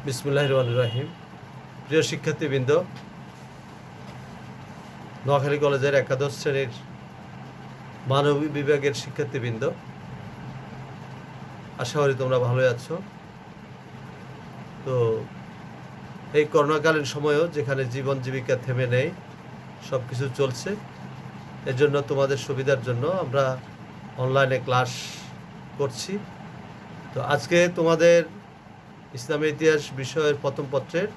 বিসমুল্লাহির রহমানির রহিম। প্রিয় শিক্ষার্থীবৃন্দ, নোয়াখালী কলেজের একাদশ শ্রেণীর মানবিক বিভাগের শিক্ষার্থীবৃন্দ, আশা করি তোমরা ভালোই আছো। তো এই করোনাকালীন সময়েও যেখানে জীবন জীবিকা থেমে নেই, সব কিছু চলছে, এর জন্য তোমাদের সুবিধার জন্য আমরা অনলাইনে ক্লাস করছি। তো আজকে তোমাদের ইসলামী ইতিহাস বিষয়ের প্রথম পত্রের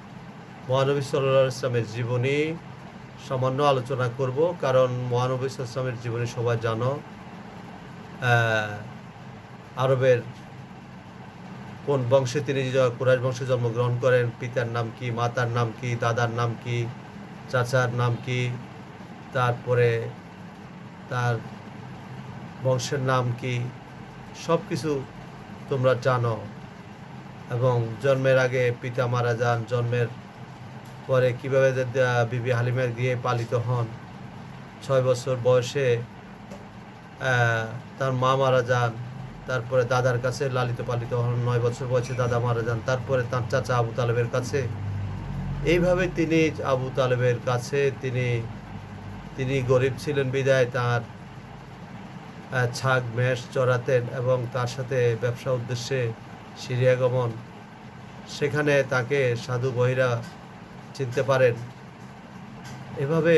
মহানবী সাল্লাল্লাহু আলাইহি ওয়াসাল্লামের জীবনী সামান্য আলোচনা করব, কারণ মহানবী সাল্লাল্লাহু আলাইহি ওয়াসাল্লামের জীবনী সবাই জানো। আরবের কোন বংশে তিনি কুরাইশ বংশে জন্মগ্রহণ করেন, পিতার নাম কি, মাতার নাম কি, দাদার নাম কি, চাচার নাম কি, তারপরে তার বংশের নাম কি, সব কিছু তোমরা জানো। এবং জন্মের আগে পিতা মারা যান, জন্মের পরে কীভাবে বিবি হালিমার গিয়ে পালিত হন, 6 বছর বয়সে তার মা মারা যান, তারপরে দাদার কাছে লালিত পালিত হন, 9 বছর বয়সে দাদা মারা যান, তারপরে তার চাচা আবু তালেবের কাছে। এইভাবে তিনি আবু তালেবের কাছে তিনি গরিব ছিলেন বিদায় তার ছাগ মেষ চড়াতেন এবং তার সাথে ব্যবসা উদ্দেশ্যে সিরিয়া গমন। সেখানে তাকে সাধু বহিরা চিনতে পারেন। এভাবে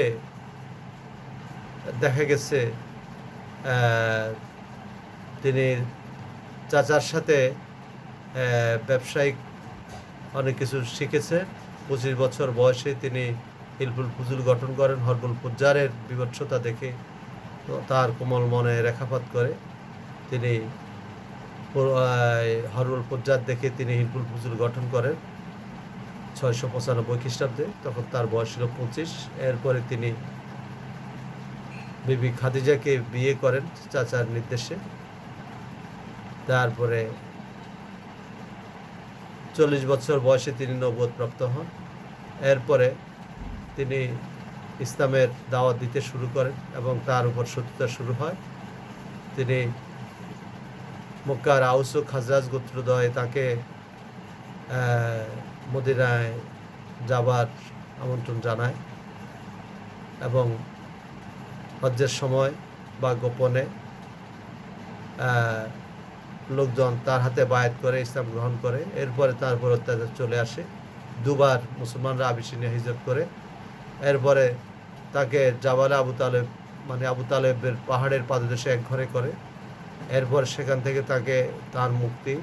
দেখা গেছে তিনি চাচার সাথে ব্যবসায়িক অনেক কিছু শিখেছে। 25 বছর বয়সে তিনি হিলফুল ফুজুল গঠন করেন। হরবুল ফুজ্জারের বিভৎসতা দেখে তার কোমল মনে রেখাপাত করে তিনি হরবুল ফুজ্জার দেখে তিনি হিলফুল ফুজুল গঠন করেন 695 খ্রিস্টাব্দে। তখন তার বয়স ছিল 25। এরপরে তিনি বিবি খাদিজাকে বিয়ে করেন চাচার নির্দেশে। তারপরে 40 বছর বয়সে তিনি নবুয়ত প্রাপ্ত হন। এরপরে তিনি ইসলামের দাওয়াত দিতে শুরু করেন এবং তার উপর শত্রুতা শুরু হয়। তিনি মক্কার আউস ও খাজরাজ গোত্রদ্বয় তাকে মদিনায় যাবার আমন্ত্রণ জানায় এবং হজ্জের সময় বা গোপনে লোকজন তার হাতে বায়াত করে ইসলাম গ্রহণ করে। এরপরে তার উপর অত্যাচার চলে আসে। দুবার মুসলমানরা আবিসিনিয়া হিজরত করে। এরপরে তাকে জাবালে আবু তালেব আবু তালেবের পাহাড়ের পাদদেশে এক ঘরে করে। এরপর সেখান থেকে তাকে তার মুক্তি।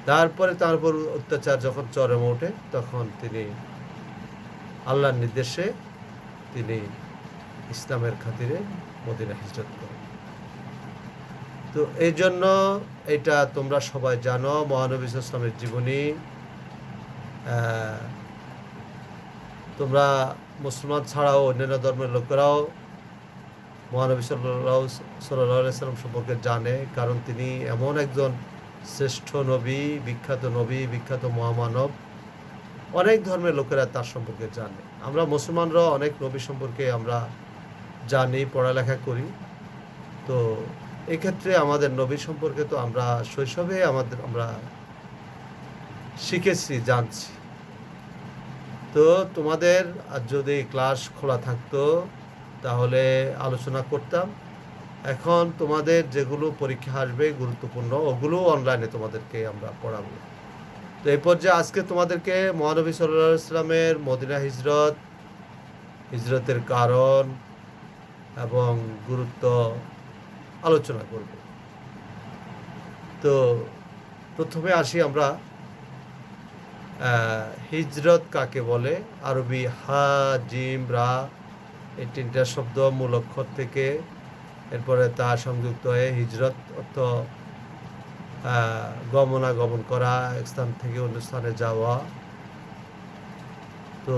তারপরে তার উপর অত্যাচার যখন চরমে ওঠে, তখন তিনি আল্লাহর নির্দেশে তিনি ইসলামের খাতিরে মদিনা হিজরত করেন। তো এই জন্য এটা তোমরা সবাই জানো, মহানবী সাল্লাল্লাহু আলাইহি ওয়াসাল্লামের জীবনী। তোমরা মুসলমান ছাড়াও অন্যান্য ধর্মের লোকেরাও মহানবী সাল্লাল্লাহু আলাইহি ওয়াসাল্লাম সম্পর্কে জানে, কারণ তিনি এমন একজন শ্রেষ্ঠ নবী, বিখ্যাত মহামানব। অনেক ধর্মের লোকেরা তার সম্পর্কে জানে। আমরা মুসলমানরাও অনেক নবী সম্পর্কে আমরা জানি, পড়ালেখা করি। তো এক্ষেত্রে আমাদের নবী সম্পর্কে তো আমরা শৈশবে আমরা শিখেছি, জানছি। তো তোমাদের যদি ক্লাস খোলা থাকতো তাহলে আলোচনা করতাম। এখন তোমাদের যেগুলো পরীক্ষা আসবে গুরুত্বপূর্ণ, ওগুলো অনলাইনে তোমাদেরকে আমরা পড়াবো। তো এই পর্যায়ে আজকে তোমাদেরকে মহানবী সাল্লাল্লাহু আলাইহি ওয়াসাল্লামের মদিনা হিজরতের কারণ এবং গুরুত্ব আলোচনা করব। তো প্রথমে আসি আমরা হিজরত কাকে বলে। আরবি হা জিম রা এই 3টা শব্দ মূল অক্ষর থেকে এরপরে তা সংযুক্ত হয়ে হিজরত অর্থ গমনাগমন করা, এক স্থান থেকে অন্য স্থানে যাওয়া। তো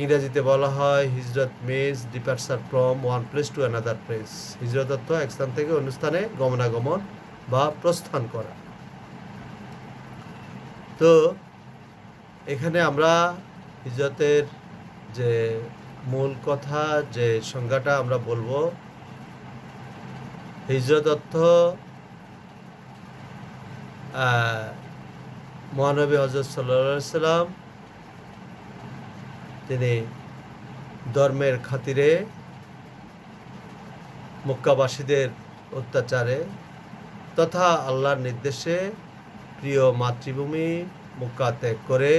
ইংরেজিতে বলা হয় হিজরত means departure from one place to another place. হিজরত অর্থ এক স্থান থেকে অন্য স্থানে গমনাগমন বা প্রস্থান করা। তো এখানে আমরা হিজরতের যে মূল কথা, যে সংজ্ঞাটা আমরা বলবো, হিজরত অর্থ মহানবী হযরত সাল্লাল্লাহু আলাইহি সাল্লাম তিনি ধর্মের খাতিরে মক্কাবাসীদের অত্যাচারে তথা আল্লাহর নির্দেশে প্রিয় মাতৃভূমি মক্কা ত্যাগ করে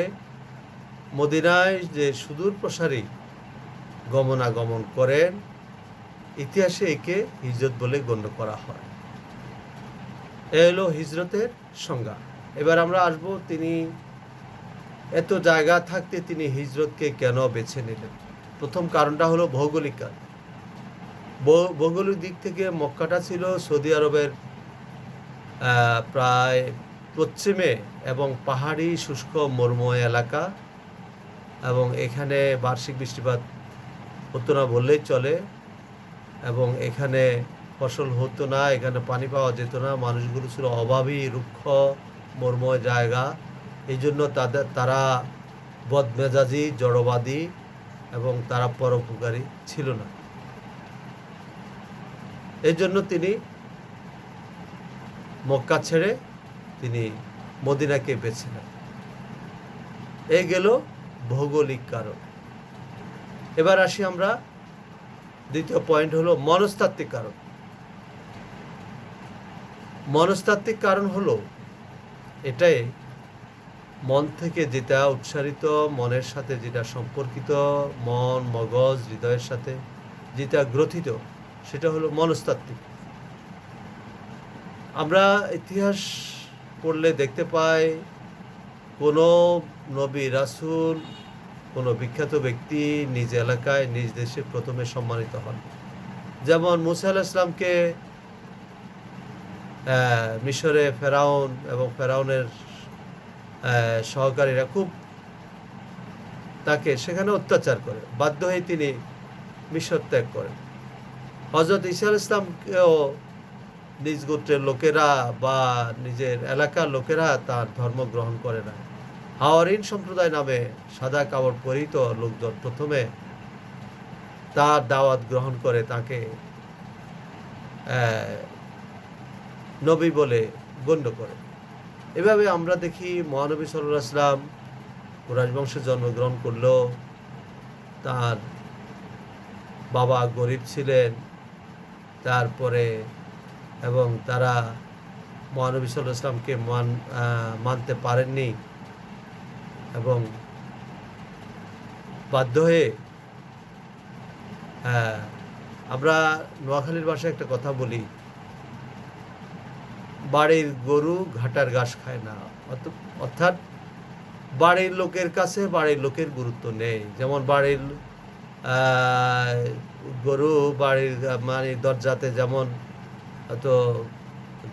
মদিনায় যে সুদূর প্রসারী গমনাগমন করেন, ইতিহাসে একে হিজরত বলে গণ্য করা হয়। এ হলো হিজরতের সংজ্ঞা। এবার আমরা আসব তিনি এত জায়গা থাকতে তিনি হিজরতকে কেন বেছে নিলেন। প্রথম কারণটা হলো ভৌগোলিক কারণ। ভৌগোলিক দিক থেকে মক্কাটা ছিল সৌদি আরবের প্রায় পশ্চিমে এবং পাহাড়ি শুষ্ক মরুময় এলাকা, এবং এখানে বার্ষিক বৃষ্টিপাত হতো না বললেই চলে, এবং এখানে ফসল হতো না, এখানে পানি পাওয়া যেত না, মানুষগুলো ছিল অভাবী, রুক্ষ, মরুময় জায়গা। এই জন্য তারা বদমেজাজি, জড়বাদী এবং তারা পরোপকারী ছিল না। এই জন্য তিনি মক্কা ছেড়ে তিনি মদিনাকে বেছে নেন। এই গেল ভৌগোলিক কারণ। এবার আসি আমরা দ্বিতীয় পয়েন্ট হলো মনস্তাত্ত্বিক কারণ। মনস্তাত্ত্বিক কারণ হলো এটাই, মন থেকে যেটা উৎসারিত, মনের সাথে যেটা সম্পর্কিত, মন, মগজ, হৃদয়ের সাথে যেটা গ্রথিত, সেটা হলো মনস্তাত্ত্বিক। আমরা ইতিহাস পড়লে দেখতে পাই কোনো নবী, রাসূল, কোনো বিখ্যাত ব্যক্তি নিজ এলাকায়, নিজ দেশে প্রথমে সম্মানিত হন। যেমন মুসা আলাইহিস সালামকে মিশরে ফেরাউন এবং ফেরাউনের সহকারীরা খুব তাকে সেখানে অত্যাচার করে, বাধ্য হয়ে তিনি মিশর ত্যাগ করেন। হযরত ঈসা আলাইহিস সালামকেও নিজ গোত্রের লোকেরা বা নিজের এলাকার লোকেরা তার ধর্ম গ্রহণ করে না। হাওয়ারিন সম্প্রদায় নামে সাদা কাপড় পরিহিত লোকজন প্রথমে তার দাওয়াত গ্রহণ করে তাকে নবী বলে গণ্য করে। এভাবে আমরা দেখি মহানবী সাল্লাল্লাহু আলাইহি ওয়াসাল্লাম কুরাইশ বংশে জন্মগ্রহণ করলেও তার বাবা গরিব ছিলেন, তারপরে এবং তারা মহানবী সাল্লাল্লাহু আলাইহি ওয়াসাল্লামকে মানতে পারেননি এবং বাধ্য হয়ে আমরা নোয়াখালীর ভাষায় একটা কথা বলি, বাড়ির গরু ঘাটার ঘাস খায় না। অর্থাৎ বাড়ির লোকের কাছে বাড়ির লোকের গুরুত্ব নেই। যেমন বাড়ির গরু বাড়ির মানে দরজাতে যেমন হয়তো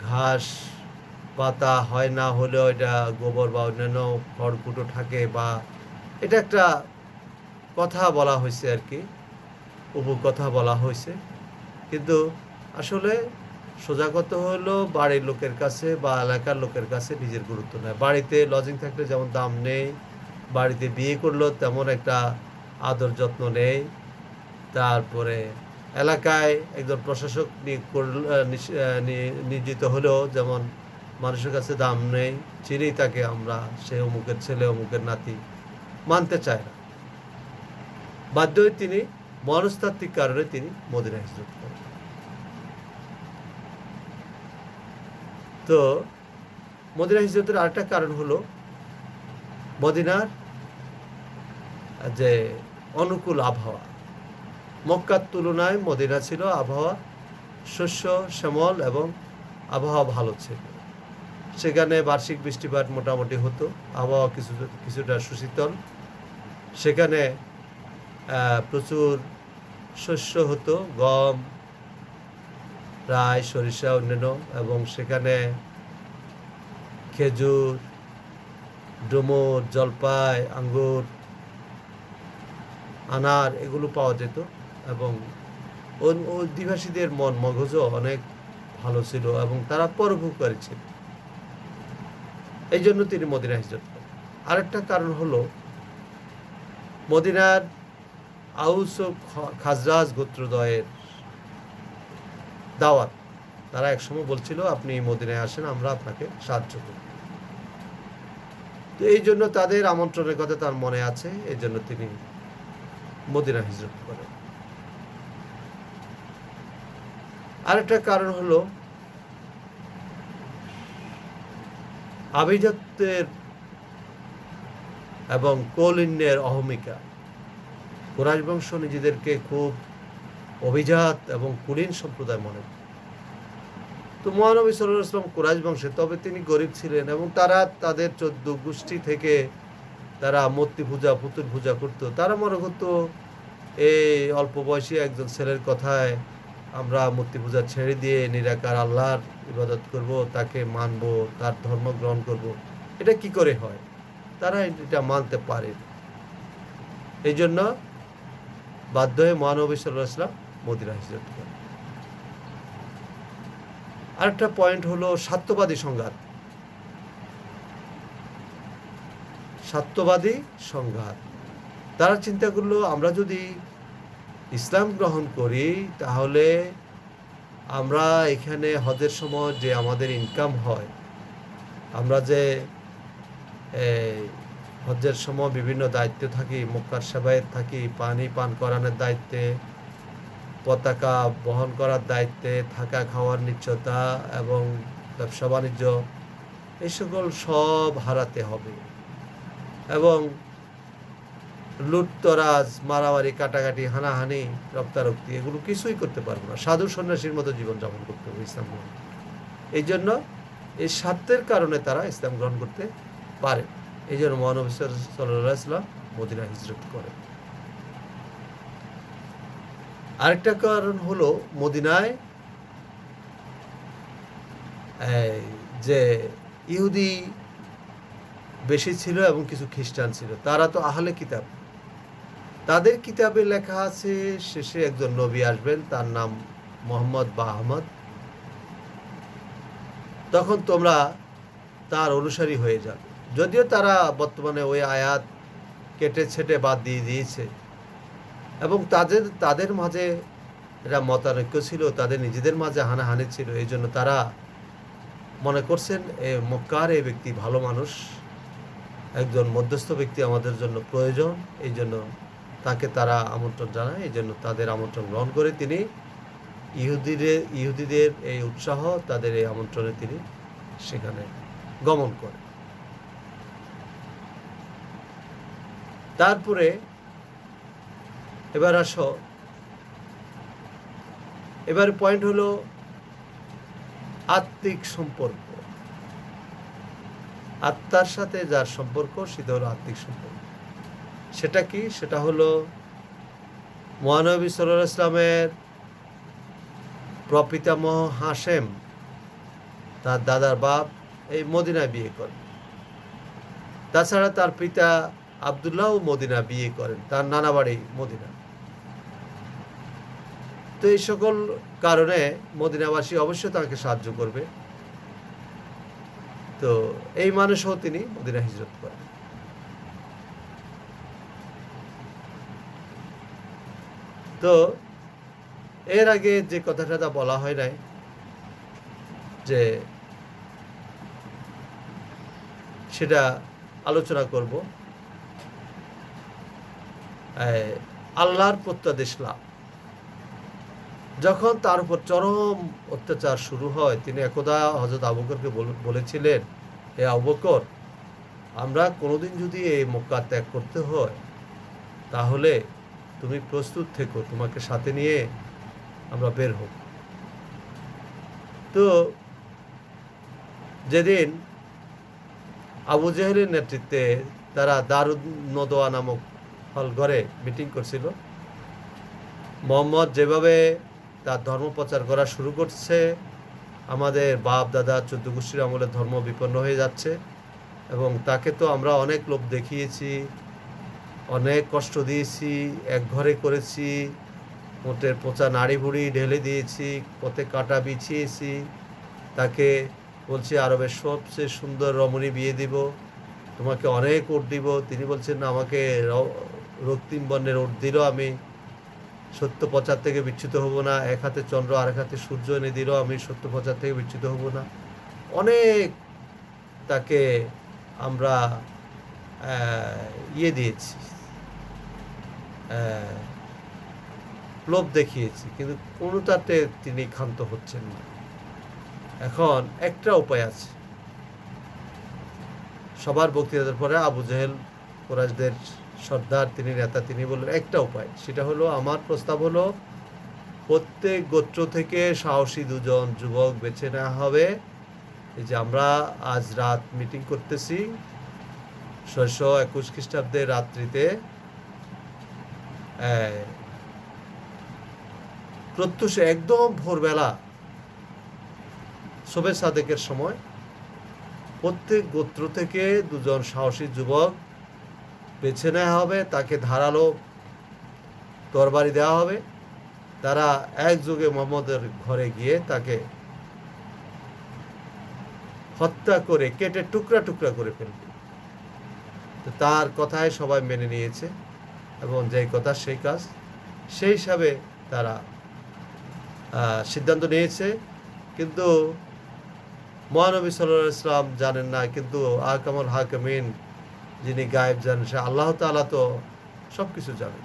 ঘাস পাতা হয় না হলেও এটা গোবর বা অন্যান্য খড়কুটো থাকে, বা এটা একটা কথা বলা হয়েছে আর কি, উপকথা বলা হয়েছে। কিন্তু আসলে সোজা কথা হলো বাড়ির লোকের কাছে বা এলাকার লোকের কাছে নিজের গুরুত্ব নেই। বাড়িতে লজিং থাকলে যেমন দাম নেই, বাড়িতে বিয়ে করলেও তেমন একটা আদর যত্ন নেই। তারপরে এলাকায় একজন প্রশাসক নিয়োজিত হলেও যেমন মানুষের কাছে দাম নেই, চিনি তাকে আমরা, সে অমুকের ছেলে, অমুকের নাতি, মানতে চায় না। বাধ্য হয়ে তিনি মনস্তাত্ত্বিক কারণে তিনি মদিনা হিজরত করেন। তো মদিনা হিজরতের আরেকটা কারণ হলো মদিনার যে অনুকূল আবহাওয়া। মক্কার তুলনায় মদিনা ছিল আবহাওয়া শস্য শ্যামল এবং আবহাওয়া ভালো ছিল। সেখানে বার্ষিক বৃষ্টিপাত মোটামুটি হতো, আবহাওয়া কিছুটা সুশীতল, সেখানে প্রচুর শস্য হতো, গম, রাই, সরিষা, অন্যান্য, এবং সেখানে খেজুর, ডুমুর, জলপাই, আঙ্গুর, আনার এগুলো পাওয়া যেত, এবং অধিবাসীদের মন মগজও অনেক ভালো ছিল এবং তারা পরোপকারী ছিল। এই জন্য তিনি মদিনা হিজরত করেন। আরেকটা কারণ হলো মদিনার আউস ও খাজরাজ গোত্রদ্বয়ের দাওয়াত। তারা একসময় বলছিল আপনি মদিনায় আসেন, আমরা আপনাকে সাহায্য করি। তো এই জন্য তাদের আমন্ত্রণের কথা তার মনে আছে, এই জন্য তিনি মদিনা হিজরত করেন। আরেকটা কারণ হলো আভিজাত্যের এবং কৌলিন্যের অহমিকা। কুরাইশ বংশ নিজেদেরকে খুব অভিজাত এবং কুলীন সম্প্রদায় মনে করে। তো মহানবী সাল্লাল্লাহু আলাইহি ওয়াসাল্লাম কুরাইশ বংশে, তবে তিনি গরিব ছিলেন এবং তারা তাদের 14 গোষ্ঠী থেকে তারা মূর্তি পূজা, পুতুল পূজা করত। তারা মনে করতো এই অল্প বয়সী একজন ছেলের কথায় আমরা মূর্তি পূজা ছেড়ে দিয়ে নিরাকার আল্লাহর ইবাদত করব, তাকে মানব, তার ধর্ম গ্রহণ করব, এটা কি করে হয়? তারা এটা মানতে পারে। এই জন্য বাধ্য হয়ে মহানবী সাল্লাল্লাহু আলাইহি ওয়াসাল্লাম মদিনা হিজরত করেন। আরেকটা পয়েন্ট হলো স্বার্থবাদী সংঘাত। স্বার্থবাদী সংঘাত, তারা চিন্তা করলো আমরা যদি ইসলাম গ্রহণ করি তাহলে আমরা এখানে হজের সময় যে আমাদের ইনকাম হয়, আমরা যে হজের সময় বিভিন্ন দায়িত্বে থাকি, মক্কার সেবায় থাকি, পানি পান করানোর দায়িত্বে, পতাকা বহন করার দায়িত্বে, থাকা খাওয়ার নিশ্চয়তা এবং ব্যবসা বাণিজ্য, এই সকল সব হারাতে হবে এবং লুটতরাজ, মারামারি, কাটাকাটি, হানাহানি, রক্তারক্তি এগুলো কিছুই করতে পারবো না। সাধু সন্ন্যাসীর মতো জীবনযাপন করতে হবে ইসলাম গ্রহণ। এই জন্য এই স্বার্থের কারণে তারা ইসলাম গ্রহণ করতে পারে। এই জন্য মহানবী সাল্লাল্লাহু আলাইহি ওয়াসাল্লাম মদিনা হিজরত করেন। আরেকটা কারণ হলো মদিনায় যে ইহুদি বেশি ছিল এবং কিছু খ্রিস্টান ছিল, তারা তো আহলে কিতাব। তাদের কিতাবে লেখা আছে শেষে একজন নবী আসবেন, তার নাম মোহাম্মদ বা আহমদ, তখন তোমরা তার অনুসারী হয়ে যাবে। যদিও তারা বর্তমানে ওই আয়াত কেটে ছেটে বাদ দিয়ে দিয়েছে এবং তাদের মাঝে এরা মতানৈক্য ছিল, তাদের নিজেদের মাঝে হানাহানি ছিল। এই জন্য তারা মনে করছেন মক্কার এই ব্যক্তি ভালো মানুষ, একজন মধ্যস্থ ব্যক্তি আমাদের জন্য প্রয়োজন, এই জন্য তাকে তারা আমন্ত্রণ জানায়। এই জন্য তাদের আমন্ত্রণ গ্রহণ করে তিনি ইহুদিদের এই উৎসাহ, তাদের এই আমন্ত্রণে তিনি সেখানে গমন করেন। তারপরে এবার পয়েন্ট হলো আত্মিক সম্পর্ক। আত্মার সাথে যার সম্পর্ক সেটা হলো আত্মিক সম্পর্ক। সেটা কি? সেটা হলো মহানবী সাল্লাল্লাহু আলাইহি ওয়াসাল্লামের প্রপিতামহ হাশেম, তার দাদার বাপ এই মদিনায় বিয়ে করেন। তাছাড়া তার পিতা আব্দুল্লাহও মদিনা বিয়ে করেন, তার নানা বাড়ি মদিনা। তো এই সকল কারণে মদিনাবাসী অবশ্যই তাকে সাহায্য করবে। তো এই মানুষও তিনি মদিনা হিজরত করেন। তো এর আগে যে কথাটা বলা হয় নাই, যে সেটা আলোচনা করব। আল্লাহর প্রত্যাদেশ লাভ। যখন তার উপর চরম অত্যাচার শুরু হয়, তিনি একদা হযরত আবু বকরকে বলেছিলেন, হে আবু বকর, আমরা কোনোদিন যদি এই মক্কা ত্যাগ করতে হয় তাহলে তুমি প্রস্তুত থেকো, তোমাকে সাথে নিয়ে আমরা বের হব। তো যেদিন আবু জেহেলের নেতৃত্বে তারা দারুন নদওয়া নামক হলঘরে মিটিং করছিল, মোহাম্মদ যেভাবে তার ধর্ম প্রচার করা শুরু করছে, আমাদের বাপ দাদা 14 গোষ্ঠীর আমলে ধর্ম বিপন্ন হয়ে যাচ্ছে এবং তাকে তো আমরা অনেক লোভ দেখিয়েছি, অনেক কষ্ট দিয়েছি, এক ঘরে করেছি, মোটের পচা নাড়ি ভুড়ি ঢেলে দিয়েছি, পথে কাটা বিছিয়েছি, তাকে বলছি আরবের সবচেয়ে সুন্দর রমণী বিয়ে দিব, তোমাকে অনেক ওট দিব। তিনি বলছেন না, আমাকে রক্তিম বর্ণের ওট দিলেও আমি সত্য প্রচার থেকে বিচ্যুত হব না, এক হাতে চন্দ্র আর এক হাতে সূর্য এনে দিলেও আমি সত্য প্রচার থেকে বিচ্যুত হব না। অনেক তাকে আমরা ইয়ে দিয়েছি, লোভ দেখিয়েছি, কিন্তু কোনোটাতে তিনি ক্ষান্ত হচ্ছেন না। এখন একটা উপায় আছে। সবার বক্তৃতার পরে আবু জেহেল কুরাইশদের সর্দার, তিনি নেতা, তিনি বললেন একটা উপায়, সেটা হলো, আমার প্রস্তাব হলো প্রত্যেক গোত্র থেকে সাহসী 2 জন যুবক বেছে নেওয়া হবে। এই যে আমরা আজ রাত মিটিং করতেছি 621 খ্রিস্টাব্দের রাত্রিতে, প্রত্যুষে একদম ভোরবেলা শবে সাদেকের সময় প্রত্যেক গোত্র থেকে 2 জন সাহসী যুবক বেছে নেওয়া হবে, তাকে ধারালো তরবারি দেওয়া হবে, তারা একযোগে মোহাম্মদের ঘরে গিয়ে তাকে হত্যা করে কেটে টুকরা টুকরা করে ফেলবে। তো তার কথায় সবাই মেনে নিয়েছে, এবং যেই কথা সেই কাজ, সেই হিসাবে তারা সিদ্ধান্ত নিয়েছে। কিন্তু মহানবী সাল্লাল্লাহু আলাইহি ওয়াসাল্লাম জানেন না, কিন্তু আহকামুল হাকিমিন, যিনি গায়েব জানেন, সে আল্লাহ তাআলা তো সব কিছু জানেন।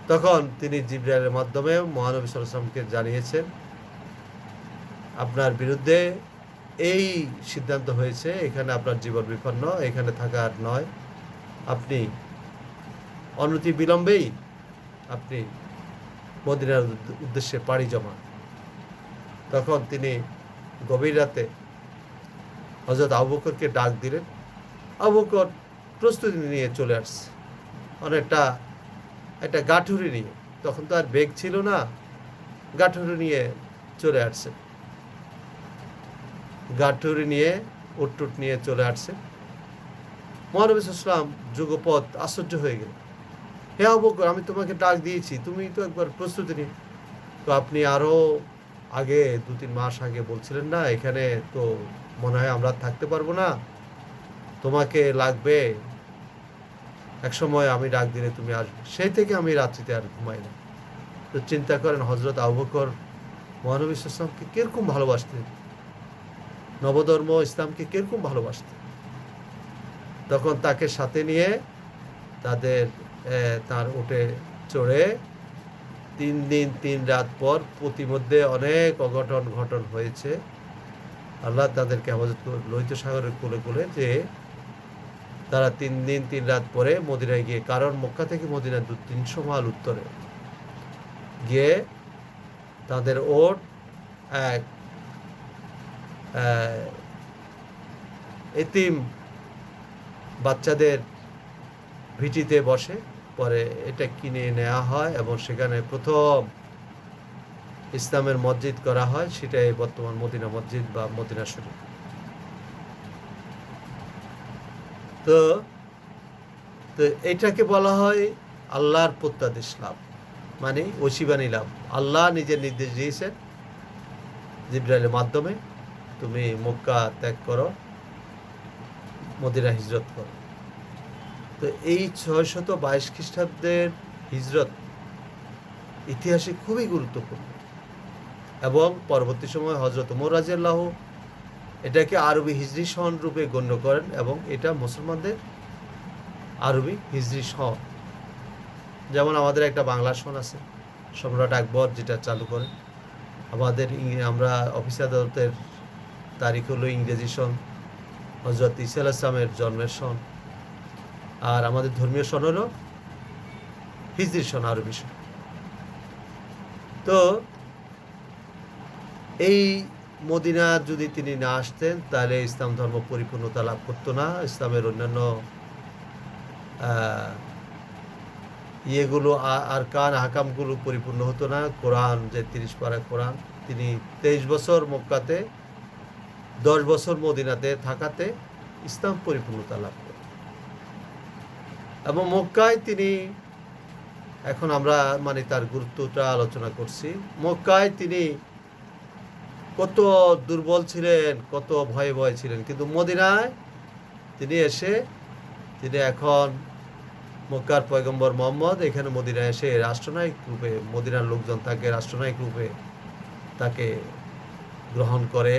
তখন তিনি জিবরাইলের মাধ্যমে মহানবী সাল্লাল্লাহু আলাইহি ওয়াসাল্লামকে জানিয়েছেন, আপনার বিরুদ্ধে এই সিদ্ধান্ত হয়েছে, এখানে আপনার জীবন বিপন্ন, এখানে থাকার নয়, আপনি অনতি বিলম্বেই আপনি মদিনার উদ্দেশ্যে পাড়ি জমান। তখন তিনি গভীর রাতে হযরত আবু বকরকে ডাক দিলেন। আবু বকর প্রস্তুতি নিয়ে চলে আসছে, অনেকটা একটা গাঠুরি নিয়ে, তখন তো আর বেগ ছিল না, গাঠুরি নিয়ে চলে আসছে, গাঠুরি নিয়ে উটটুট নিয়ে চলে আসছে। মহানবী সাল্লাল্লাহু আলাইহি ওয়াসাল্লাম যুগপৎ আশ্চর্য হয়ে গেল, হে আবু বকর, আমি তোমাকে ডাক দিয়েছি, তুমি তো একবার প্রস্তুতি নিয়ে, তো আপনি আরও আগে 2-3 মাস আগে বলছিলেন না, এখানে তো মনে হয় আমরা থাকতে পারবো না, তোমাকে লাগবে, এক সময় আমি ডাক দিলে তুমি আসবে। সেই থেকে আমি রাত্রিতে আর ঘুমাই না। তো চিন্তা করেন হযরত আবু বকর মহানবী সাল্লাল্লাহু আলাইহি ওয়াসাল্লামকে কিরকম ভালোবাসতেন, নবধর্ম ইসলামকে কিরকম ভালোবাসতেন। তখন তাকে সাথে নিয়ে তার উটে চড়ে 3 দিন 3 রাত পর, প্রতিমধ্যে অনেক অঘটন ঘটন হয়েছে, আল্লাহ তাদেরকে হেফাজত করে লোহিত সাগরের কোলে কোলে, যে তারা 3 দিন 3 রাত পরে মদিনায় গিয়ে, কারণ মক্কা থেকে মদিনা 200-300 মাইল উত্তরে গিয়ে তাদের ওট এক এতিম বাচ্চাদের ভিটিতে বসে, পরে এটা কিনে নেওয়া হয় এবং সেখানে প্রথম ইসলামের মসজিদ করা হয়, সেটাই বর্তমান মদিনা মসজিদ বা মদিনা শরীফ। তো এটাকে বলা হয় আল্লাহর প্রত্যাদেশ লাভ, মানে ওসিবানি লাভ। আল্লাহ নিজের নির্দেশ দিয়েছেন জিবরাইলের মাধ্যমে, তুমি মক্কা ত্যাগ করো, মদিনা হিজরত করো। তো এই 622 খ্রিস্টাব্দের হিজরত ইতিহাসে খুবই গুরুত্বপূর্ণ, এবং পরবর্তী সময় হযরত ওমর রাদিয়াল্লাহু এটাকে আরবি হিজরি সন রূপে গণ্য করেন, এবং এটা মুসলমানদের আরবি হিজরি সন। যেমন আমাদের একটা বাংলা সন আছে, সম্রাট আকবর যেটা চালু করেন। আমাদের আমরা অফিস আদালতের তারিখ হলো ইংরেজি সন, হযরত ঈসা আলাইহিস সালামের জন্মের সন, আর আমাদের ধর্মীয় সন হলো হিজরি সন, আরবি সন। তো এই মদিনা যদি তিনি না আসতেন, তাহলে ইসলাম ধর্ম পরিপূর্ণতা লাভ করতো না, ইসলামের অন্যান্য ইয়েগুলো আরকান আহকামগুলো পরিপূর্ণ হতো না। কোরআন, যে 30 পারা কোরআন, তিনি 23 বছর মক্কাতে, 10 বছর মদিনাতে থাকাতে ইসলাম পরিপূর্ণতা লাভ করে। এবং মক্কায় তিনি, এখন আমরা মানে তার গুরুত্বটা আলোচনা করছি, মক্কায় তিনি কত দুর্বল ছিলেন, কত ভয়ে ভয়ে ছিলেন, কিন্তু মদিনায় তিনি এসে, তিনি এখন মক্কার পয়গম্বর মুহাম্মদ এখানে মদিনায় এসে রাষ্ট্রনায়ক রূপে, মদিনার লোকজন তাকে রাষ্ট্রনায়ক রূপে তাকে গ্রহণ করে,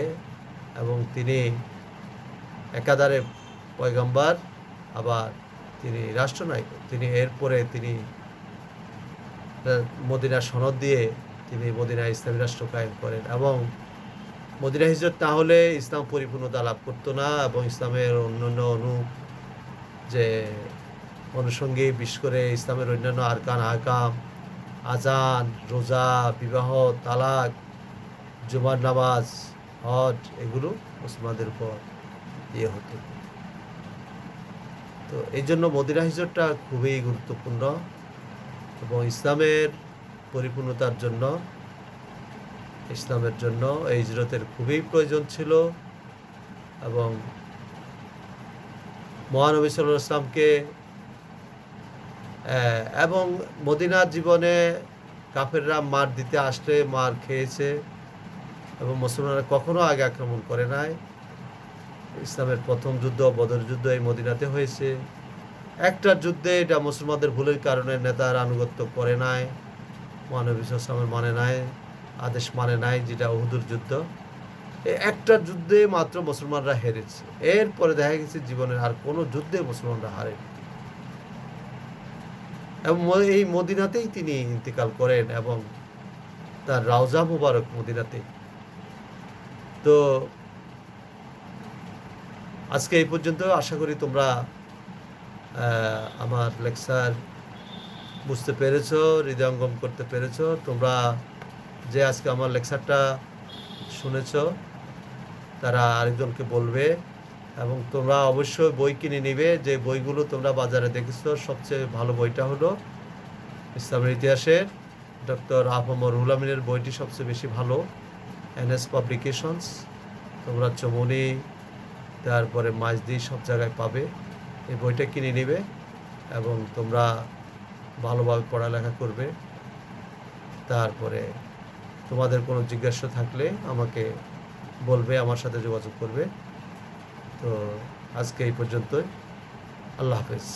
এবং তিনি একাধারে পয়গম্বর, আবার তিনি রাষ্ট্রনায়ক। তিনি এরপরে তিনি মদিনা সনদ দিয়ে তিনি মদিনা ইসলামী রাষ্ট্র কায়েম করেন, এবং মদিনা হিজরত না হলে ইসলাম পরিপূর্ণতা লাভ করতো না, এবং ইসলামের অন্যান্য যে অনুষঙ্গী, বিশেষ করে ইসলামের অন্যান্য আরকান আহকাম, আজান, রোজা, বিবাহ, তালাক, জুমার নামাজ, হজ, এগুলো মুসলমানদের উপর হতো। তো এই জন্য মদিনা হিজরতটা খুবই গুরুত্বপূর্ণ, এবং ইসলামের পরিপূর্ণতার জন্য, ইসলামের জন্য এই হিজরতের খুবই প্রয়োজন ছিল। এবং মহানবী সাল্লাল্লাহু আলাইহি ওয়াসাল্লামকে এবং মদিনার জীবনে কাফেররা মার দিতে আসলে মার খেয়েছে, এবং মুসলমানরা কখনো আগে আক্রমণ করে নাই। ইসলামের প্রথম যুদ্ধ বদর যুদ্ধ এই মদিনাতে হয়েছে। একটা যুদ্ধে এটা মুসলমানদের ভুলের কারণে নেতার আনুগত্য করে নাই, মহানবী সাল্লাল্লাহু আলাইহি ওয়াসাল্লামের মানে নাই, আদেশ মানে নাই, যেটা উহুদের যুদ্ধ। এই একটা যুদ্ধে মাত্র মুসলমানরা হেরেছে। এরপরে দেখা গেছে জীবনের আর কোনো যুদ্ধে মুসলমানরা হারেনি, এবং এই মদিনাতেই তিনি ইন্তেকাল করেন, এবং তার রওজা মুবারক মদিনাতে। তো আজকে এই পর্যন্ত। আশা করি তোমরা আমার লেকচার বুঝতে পেরেছ, হৃদয়ঙ্গম করতে পেরেছ। তোমরা যে আজকে আমার লেকচারটা শুনেছ তারা আরেকজনকে বলবে, এবং তোমরা অবশ্যই বই কিনে নিবে। যে বইগুলো তোমরা বাজারে দেখেছ, সবচেয়ে ভালো বইটা হলো ইসলামের ইতিহাসের ডক্টর আফম রুহুল আমিনের বইটি সবচেয়ে বেশি ভালো, এনএস পাবলিকেশনস। তোমরা চমনি, তারপরে মাইজদি, সব জায়গায় পাবে। এই বইটা কিনে নিবে, এবং তোমরা ভালোভাবে পড়ালেখা করবে। তারপরে তোমাদের কোনো জিজ্ঞাসা থাকলে আমাকে বলবে, আমার সাথে যোগাযোগ করবে। তো আজকে এই পর্যন্তই। আল্লাহ হাফেজ।